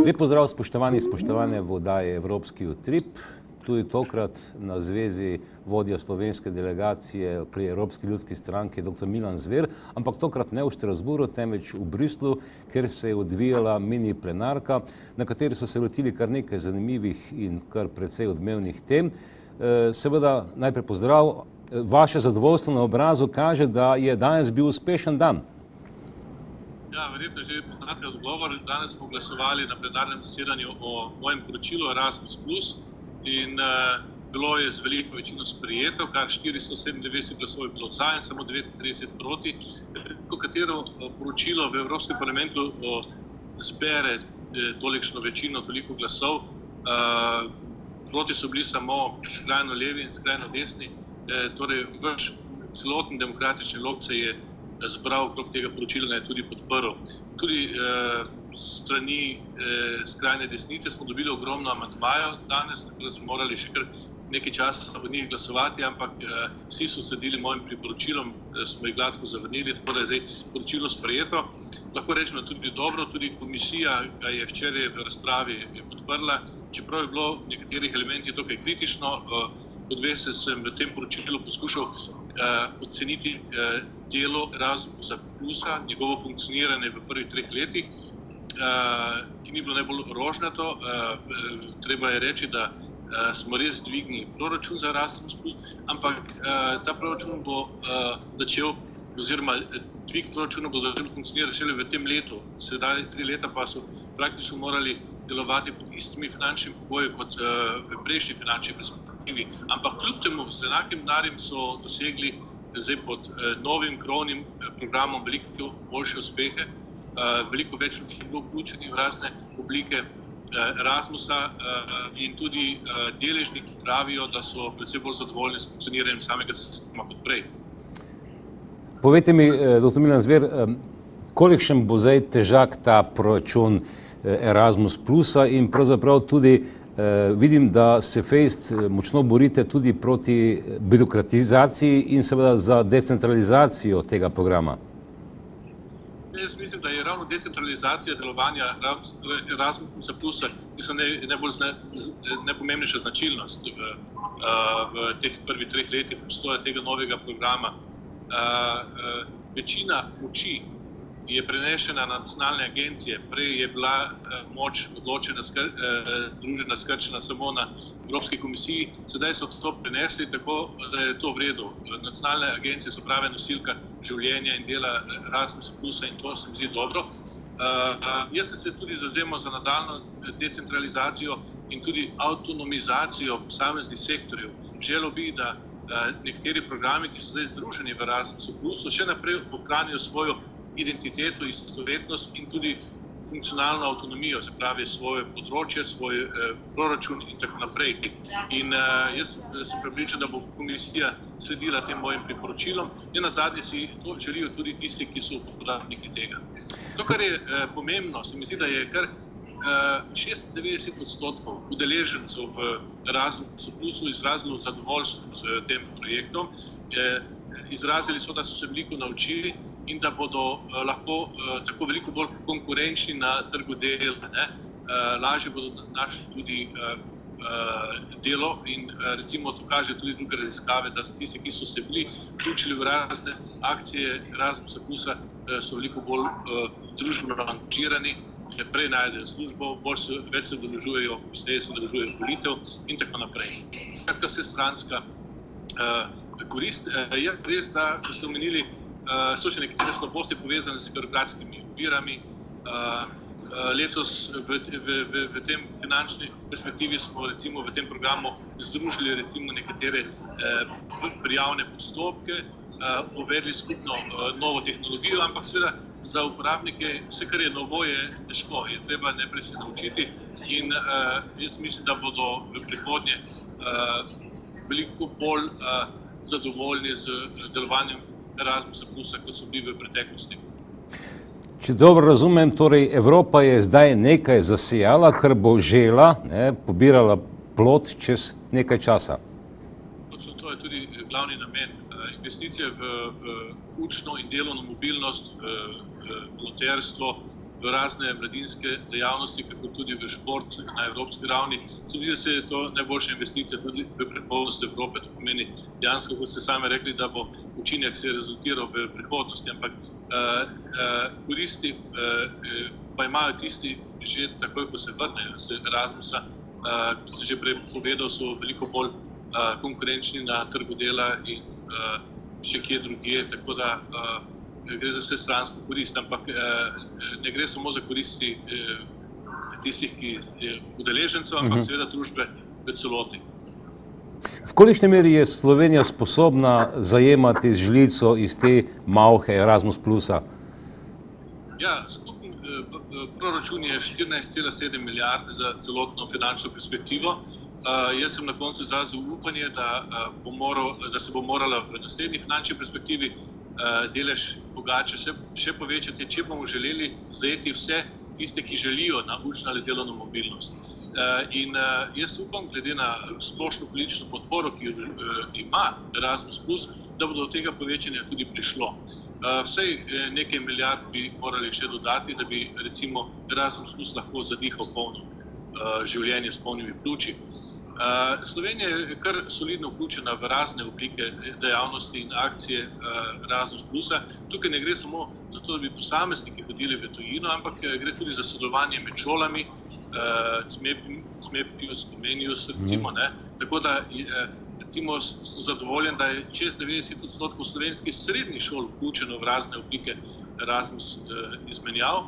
Lep pozdrav, spoštovani, spoštovane v oddaji Evropski utrip. Tudi tokrat na zvezi vodja slovenske delegacije pri Evropski ljudski stranki dr. Milan Zver, ampak tokrat ne v Strasbourgu, temveč v Bruslju, kjer se je odvijala mini plenarka, na kateri so se lotili kar nekaj zanimivih in kar precej odmevnih tem. Seveda, najprej pozdrav, vaše zadovoljstvo na obrazu kaže, da je danes bil uspešen dan. Ja, verjetno že poznate odgovor. Danes smo glasovali na plenarnem zasedanju o mojem poročilu Erasmus+, in bilo je z veliko večino sprejeto, kar 497 glasov je bilo za in samo 39 proti. Katero poročilo v Evropskem parlamentu zbere tolikšno večino, toliko glasov. Proti so bili samo skrajno levi in skrajno desni. Torej, vaš celoten demokratični lok se je zbral okrog tega poročila in je tudi podprl. Tudi strani skrajne desnice smo dobili ogromno amandmajev danes, tako da smo morali še kar nekaj časa v njih glasovati, ampak vsi so sledili mojim priporočilom, smo jih gladko zavrnili, tako da je zdaj poročilo sprejeto. Lahko rečemo tudi dobro, tudi komisija ga je včeraj v razpravi podprla, čeprav je bilo v nekaterih elementih dokaj kritično. Kot veste, sem v tem poročilu poskušal oceniti delo Erasmusa plusa, njegovo funkcioniranje v prvih 3 letih, ki ni bilo najbolj rožnato. Treba je reči, da smo res dvignili proračun za Erasmus plus, ampak ta proračun bo začel, oziroma dvig proračuna bo začel funkcionirati šele v tem letu. Sedaj 3 leta pa so praktično morali delovati pod istimi finančnimi pogoji kot v prejšnji finančni perspektivi. Ampak kljub temu z enakim denarjem so dosegli zdaj pod novim krovnim programom veliko boljše uspehe, veliko več ljudi je bilo vključenih v razne oblike Erasmusa in tudi deležniki pravijo, da so predvsem bolj zadovoljni s funkcioniranjem samega sistema kot prej. Povejte mi, dr. Milan Zver, kolikšen bo zdaj težak ta proračun Erasmus plusa in pravzaprav tudi vidim, da se fejst močno borite tudi proti birokratizaciji in seveda za decentralizacijo tega programa. Jaz mislim, da je ravno decentralizacija delovanja Erasmusa plusa, ki so najpomembnejša značilnost v teh prvih 3 letih obstoja tega novega programa. Večina moči je prenešena na nacionalne agencije. Prej je bila moč odločena, združena, skrčena samo na Evropski komisiji. Sedaj so to prenesli, tako da je to v redu. Nacionalne agencije so prave nosilka življenja in dela Erasmusa plusa in to se mi zdi dobro. Jaz sem se tudi zavzemal za nadaljnjo decentralizacijo in tudi avtonomizacijo posameznih sektorjev. Želel bi, da nekateri programi, ki so zdaj združeni v Erasmusu plusu, še naprej ohranijo svojo identiteto, istovetnost in tudi funkcionalno avtonomijo, se pravi svoje področje, svoj proračun in tako naprej. In jaz sem prepričan, da bo komisija sledila tem mojim priporočilom in nazadnje si to želijo tudi tisti, ki so uporabniki tega. To, kar je pomembno, se mi zdi, da je kar 96% udeležencev v Erasmusu plusu izrazilo zadovoljstvo s tem projektom. Izrazili so, da so se veliko naučili in da bodo lahko tako veliko bolj konkurenčni na trgu dela. Lažje bodo našli tudi delo in recimo to kaže tudi druge raziskave, da tisti, ki so se bili vključili v razne akcije Erasmusa plusa, so veliko bolj družbeno angažirani, prej najdejo službo, več se udeležujejo, poslej se udeležujejo volitev in tako naprej. Skratka, vsestranska korist. Je res, da, ko ste omenili, so še nekatere slabosti povezane z birokratskimi ovirami. Letos v tem finančni perspektivi smo recimo v tem programu združili recimo nekatere prijavne postopke, uvedli skupno novo tehnologijo, ampak seveda za uporabnike vse, kar je novo, je težko, je treba najprej se naučiti in jaz mislim, da bodo v prihodnje veliko bolj zadovoljni z delovanjem Erasmusa plusa, kot so bili v preteklosti. Če dobro razumem, torej Evropa je zdaj nekaj zasejala, kar bo žela, pobirala plod čez nekaj časa. Točno to je tudi glavni namen. Investicije v učno in delovno mobilnost, volonterstvo, v razne mladinske dejavnosti, kako tudi v šport na evropski ravni. Se mi zdi, da se je to najboljša investicija tudi v prihodnost Evrope. To pomeni dejansko, kot ste sami rekli, da bo učinek se rezultiral v prihodnosti, ampak koristi pa imajo tisti že takoj, ko se vrnejo z Erasmusa, kot sem že prej povedal, so veliko bolj konkurenčni na trgu dela in še kje drugje, tako da gre za vsestransko korist, ampak ne gre samo za koristi tistih, ki je udeležencev, ampak seveda družbe v celoti. V kolikšni meri je Slovenija sposobna zajemati žlico iz te malhe Erasmus plusa? Ja, skupni proračun je 14,7 milijarde za celotno finančno perspektivo. Jaz sem na koncu izrazil upanje, da se bo morala v naslednji finančni perspektivi delež pogače še povečati, če bomo želeli zajeti vse tiste, ki želijo na učno ali delovno mobilnost. In jaz upam, glede na splošno politično podporo, ki jo ima Erasmus+, da bo do tega povečanja tudi prišlo. Vsej nekaj milijard bi morali še dodati, da bi recimo Erasmus+ lahko zadihal polno življenje s polnimi pljuči. Slovenija je kar solidno vključena v razne oblike dejavnosti in akcije Erasmus+. Tukaj ne gre samo za to, da bi posamezniki hodili v tujino, ampak gre tudi za sodelovanje med šolami, Cmepius, Comenius, recimo, ne. Tako da recimo sem zadovoljen, da je čez 90% slovenskih srednjih šol vključeno v razne oblike Erasmus izmenjav,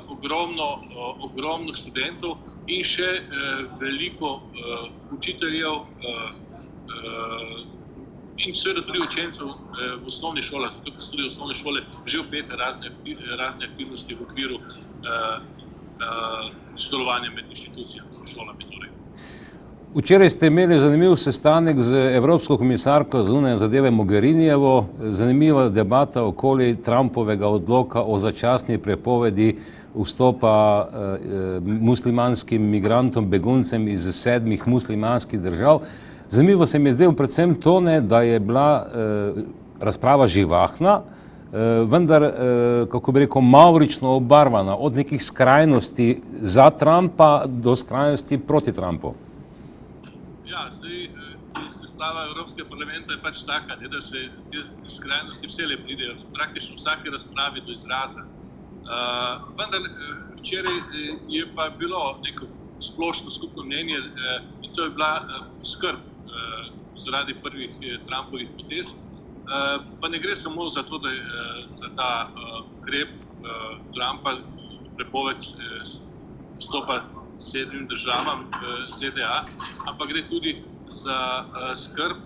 ogromno študentov in še veliko učiteljev in seveda tudi učencev v osnovnih šolah, zato so tudi osnovne šole že vpete razne aktivnosti v okviru sodelovanja med inštitucijami, šolami torej. Včeraj ste imeli zanimiv sestanek z Evropsko komisarko za zunanje zadeve Mogherinijevo, zanimiva debata okoli Trumpovega odloka o začasni prepovedi vstopa muslimanskim migrantom, beguncem iz 7 muslimanskih držav. Zanimivo se mi je zdelo predvsem to, da je bila razprava živahna, vendar, kako bi rekel, mavrično obarvana, od nekih skrajnosti za Trumpa do skrajnosti proti Trumpu. Ja, zdaj sestava Evropskega parlamenta je pač taka, da se te skrajnosti vselej pridejo praktično v vsaki razpravi do izraza. Vendar včeraj je pa bilo neko splošno skupno mnenje in to je bila skrb zaradi prvih Trumpovih potez. Pa ne gre samo za to, da je za ta ukrep Trumpa prepoved vstopa 7 državam ZDA, ampak gre tudi za skrb,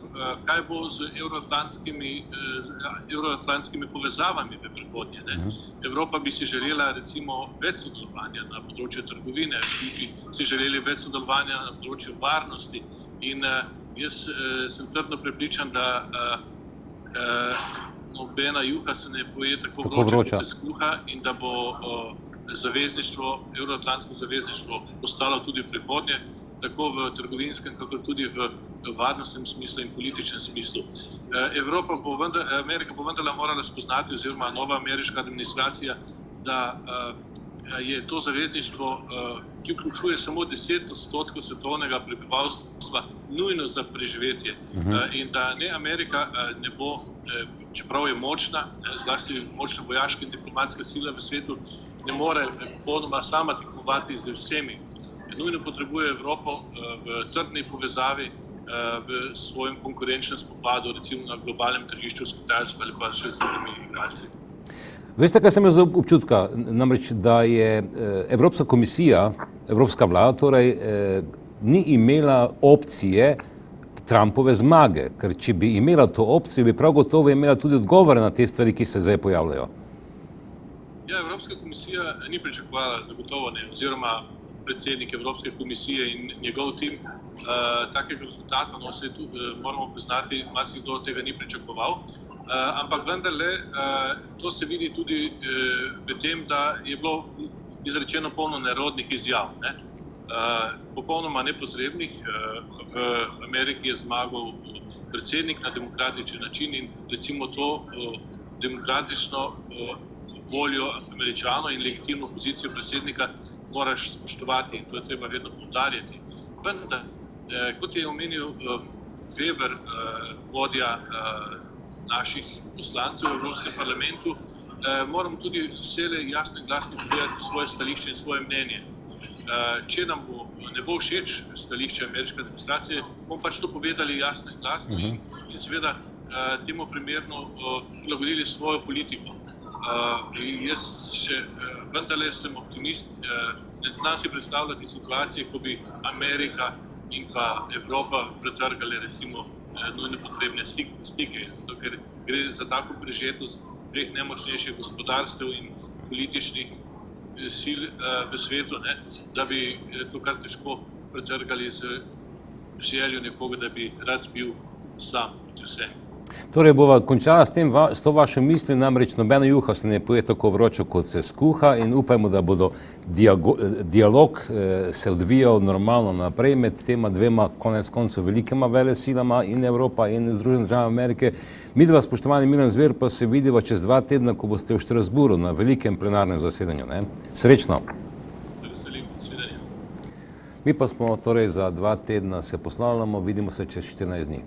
kaj bo z evroatlantskimi povezavami v prihodnje. Evropa bi si želela recimo več sodelovanja na področju trgovine, bi si želeli več sodelovanja na področju varnosti in jaz sem trdno prepričan, da nobena juha se ne poje tako vroče, kot se skuha in da bo zavezništvo, evroatlantsko zavezništvo ostalo tudi v prihodnje, tako v trgovinskem, kako tudi v varnostnem smislu in političnem smislu. Amerika bo vendarle morala spoznati, oziroma nova ameriška administracija, da je to zavezništvo, ki vključuje samo 10% svetovnega prebivalstva, nujno za preživetje. In da ne Amerika ne bo, čeprav je močna, zlasti močna vojaška in diplomatska sila v svetu, ne more popolnoma sama tekmovati z vsemi. Nujno potrebuje Evropo v trdni povezavi v svojem konkurenčnem spopadu, recimo na globalnem tržišču s Kitajsko ali pa še z drugimi igralci. Veste, kaj sem jaz občutka? Namreč, da je Evropska komisija, Evropska vlada, torej ni imela opcije Trumpove zmage, ker če bi imela to opcijo, bi prav gotovo imela tudi odgovore na te stvari, ki se zdaj pojavljajo. Ja, Evropska komisija ni pričakovala, zagotovo ne, oziroma predsednik Evropske komisije in njegov tim takega rezultata, no se moramo priznati, marsikdo od tega ni pričakoval, ampak vendarle to se vidi tudi v tem, da je bilo izrečeno polno nerodnih izjav, popolnoma nepotrebnih. V Ameriki je zmagal predsednik na demokratičen način in recimo to demokratično voljo Američanov in legitimno pozicijo predsednika moraš spoštovati in to je treba vedno poudarjati. Vendar, kot je omenil Weber, vodja naših poslancev v Evropskem parlamentu, moramo tudi vselej jasno in glasno povedati svoje stališče in svoje mnenje. Če nam ne bo všeč stališče ameriške administracije, bomo pač to povedali jasno in glasno in seveda temu primerno prilagodili svojo politiko. Jaz še vendarle sem optimist, ne znam si predstavljati situacije, ko bi Amerika in pa Evropa pretrgali recimo nujno potrebne stike, ker gre za tako prežetost dveh nemočnejših gospodarstev in političnih sil v svetu, da bi to kar težko pretrgali z željo nekoga, da bi rad bil sam proti vsem. Torej bova končala s to vašo mislijo, namreč nobena juha se ne poje tako vročo, kot se skuha in upajmo, da bodo dialog se odvijal normalno naprej med tema dvema konec koncev velikima velesilama in Evropa in Združene države Amerike. Midva, spoštovani Milan Zver, pa se vidiva čez 2 tedna, ko boste v Štrasburu na velikem plenarnem zasedanju. Srečno! Veselim zasedanja. Mi pa smo torej za 2 tedna se poslavljamo, vidimo se čez 14 dni.